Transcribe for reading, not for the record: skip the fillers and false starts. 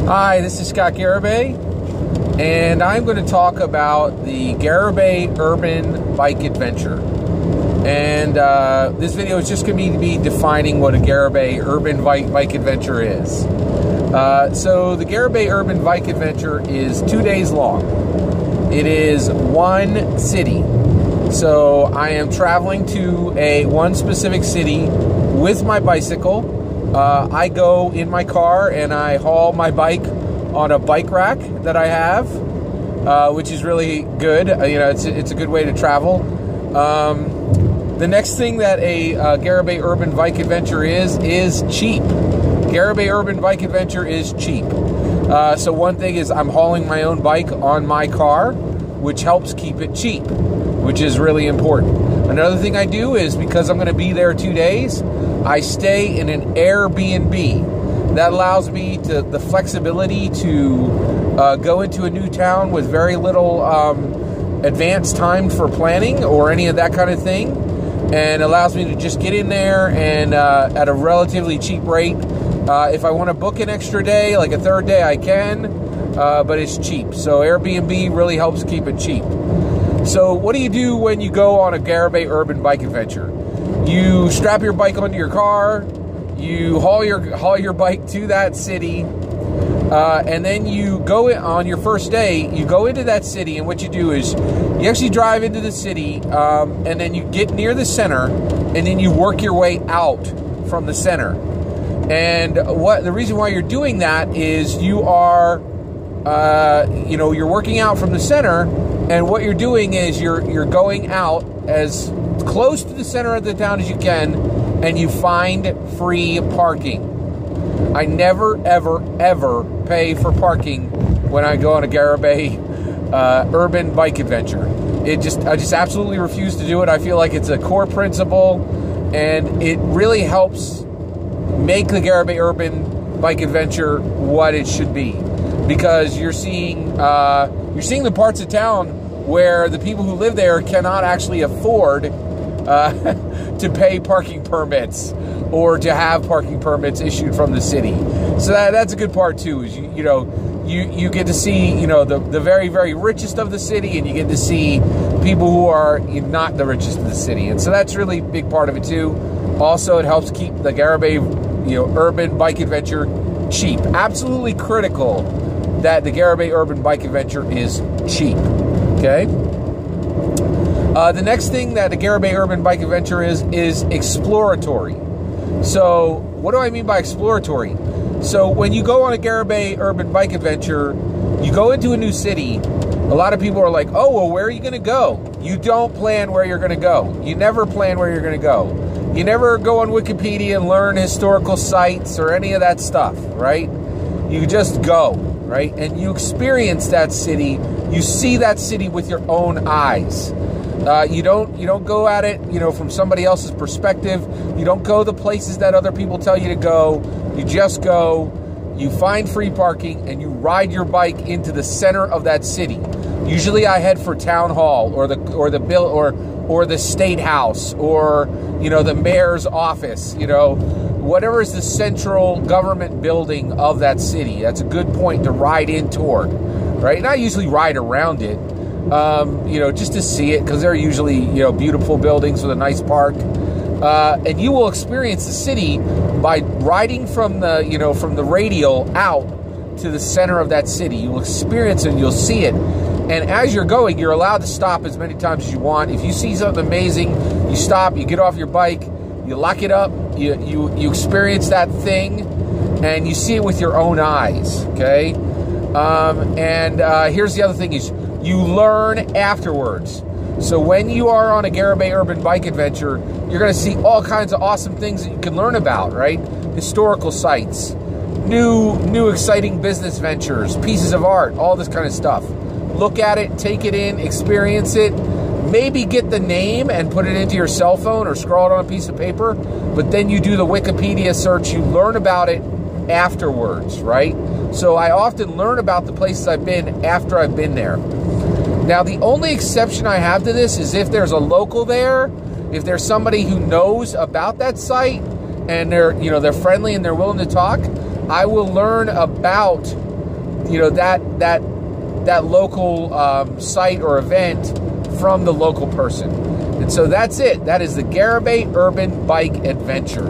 Hi, this is Scott Garibay, and I'm going to talk about the Garibay Urban Bike Adventure. And this video is just going to be defining what a Garibay Urban Bike Adventure is. So the Garibay Urban Bike Adventure is 2 days long. It is one city. So I am traveling to one specific city with my bicycle. I go in my car and I haul my bike on a bike rack that I have, which is really good. It's a good way to travel. The next thing that a Garibay Urban Bike Adventure is cheap. Garibay Urban Bike Adventure is cheap. So one thing is I'm hauling my own bike on my car, which helps keep it cheap, which is really important. Another thing I do is, because I'm going to be there 2 days, I stay in an Airbnb. That allows me the flexibility to go into a new town with very little advance time for planning or any of that kind of thing, and allows me to just get in there and at a relatively cheap rate. If I want to book an extra day, like a third day, I can, but it's cheap. So Airbnb really helps keep it cheap. So what do you do when you go on a Garibay Urban Bike Adventure? You strap your bike onto your car, you haul your bike to that city, and then you go on your first day, you go into that city, and what you do is you actually drive into the city, and then you get near the center, and then you work your way out from the center. And the reason why you're doing that is you are, you're working out from the center. And what you're doing is you're going out as close to the center of the town as you can, and you find free parking. I never, ever, ever pay for parking when I go on a Garibay Urban Bike Adventure. I just absolutely refuse to do it. I feel like it's a core principle, and it really helps make the Garibay Urban Bike Adventure what it should be, because you're seeing the parts of town where the people who live there cannot actually afford to pay parking permits or to have parking permits issued from the city. So that's a good part too. Is you get to see the very, very richest of the city, and you get to see people who are not the richest of the city, and so that's really a big part of it too. Also, it helps keep the Garibay Urban Bike Adventure cheap. Absolutely critical that the Garibay Urban Bike Adventure is cheap. Okay. The next thing that the Garibay Urban Bike Adventure is exploratory. So what do I mean by exploratory? So when you go on a Garibay Urban Bike Adventure, you go into a new city. A lot of people are like, oh, well, where are you going to go? You don't plan where you're going to go. You never plan where you're going to go. You never go on Wikipedia and learn historical sites or any of that stuff, right? You just go, right? And you experience that city. You see that city with your own eyes. You don't go at it, from somebody else's perspective. You don't go the places that other people tell you to go. You just go. You find free parking and you ride your bike into the center of that city. Usually, I head for town hall or the state house or the mayor's office. Whatever is the central government building of that city. That's a good point to ride in toward. Right? And I usually ride around it, just to see it, because they're usually, beautiful buildings with a nice park. And you will experience the city by riding from the radial out to the center of that city. You'll experience it and you'll see it. And as you're going, you're allowed to stop as many times as you want. If you see something amazing, you stop, you get off your bike, you lock it up, you experience that thing, and you see it with your own eyes, okay? Here's the other thing is you learn afterwards. So when you are on a Garibay Urban Bike Adventure, you're going to see all kinds of awesome things that you can learn about, right? Historical sites, new exciting business ventures, pieces of art, all this kind of stuff. Look at it, take it in, experience it. Maybe get the name and put it into your cell phone or scroll it on a piece of paper, but then you do the Wikipedia search, you learn about it afterwards, right? So I often learn about the places I've been after I've been there. Now, the only exception I have to this is if there's a local there, if there's somebody who knows about that site and they're friendly and they're willing to talk, I will learn about you know, that local site or event from the local person. And so that's it. That is the Garibay Urban Bike Adventure.